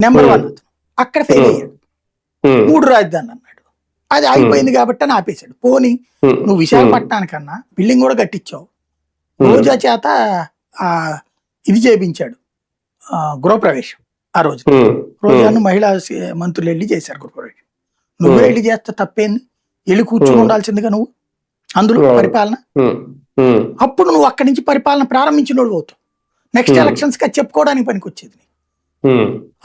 Number 1 అతను అక్కడ fail అయ్యాడు. 3 రాజధానులు అన్నాడు, అది ఆగిపోయింది కాబట్టి అని ఆపేశాడు. పోనీ నువ్వు విశాఖపట్నానికన్నా బిల్డింగ్ కూడా కట్టించావు. రోజా చేత ఇది చేయించాడు, గృహప్రవేశం. ఆ రోజు రోజాను మహిళా మంత్రులు వెళ్ళి చేశారు గృహప్రవేశం. నువ్వే వెళ్ళి చేస్తే తప్పేంది? వెళ్ళి కూర్చుని ఉండాల్సిందిగా నువ్వు అందులో పరిపాలన. అప్పుడు నువ్వు అక్కడి నుంచి పరిపాలన ప్రారంభించినోడు అవుతావు. నెక్స్ట్ ఎలక్షన్స్ కి చెప్పుకోవడానికి పనికి వచ్చేది.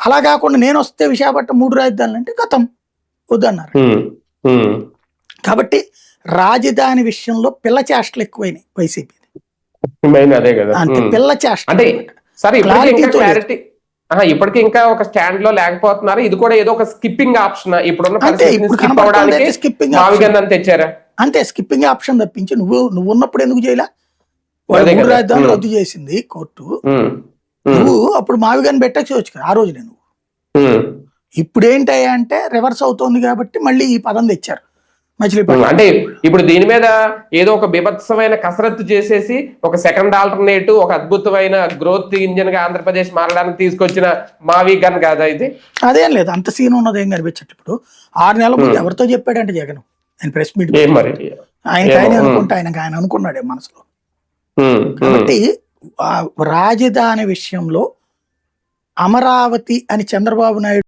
అలా కాకుండా నేను వస్తే విశాఖపట్నం 3 రాజధానులు అంటే గతం వద్దన్నారు. కాబట్టి రాజధాని విషయంలో పిల్ల చేష్టలు ఎక్కువైనాయి వైసీపీ. అంటే పిల్ల చేష్ట ఇప్పటికీ ఇంకా ఒక స్టాండ్ లో లేకపోతున్నారు. ఇది కూడా ఏదో ఒక స్కిప్పింగ్ ఆప్షన్ ఇప్పుడున్న తెచ్చారా? అంతే, స్కిప్పింగ్ ఆప్షన్ తప్పించి నువ్వు ఉన్నప్పుడు ఎందుకు చేయలే? 3 రాజధానులు రద్దు చేసింది కోర్టు. నువ్వు అప్పుడు మావిగాని పెట్టచ్చు కదా ఆ రోజు. నేను ఇప్పుడు ఏంటయ్యా అంటే రివర్స్ అవుతోంది కాబట్టి మళ్ళీ ఈ పదం తెచ్చారు మచిలీపట్నం. అంటే ఇప్పుడు దీని మీద ఏదో ఒక బీభత్సమైన కసరత్తు చేసేసి ఒక సెకండ్ ఆల్టర్నేటివ్, ఒక అద్భుతమైన గ్రోత్ ఇంజిన్ గా ఆంధ్రప్రదేశ్ మారడానికి తీసుకొచ్చిన మావి గన్ కాదా ఇది? అదేం లేదు, అంత సీన్ ఉన్నది ఏం కనిపించట్లేదు. ఇప్పుడు 6 నెలల ముందు ఎవరితో చెప్పాడంటే జగన్ ఆయన ప్రెస్ మీట్ ఆయన అనుకున్నాడే మనసులో. కాబట్టి రాజధాని విషయంలో అమరావతి అని చంద్రబాబు నాయుడు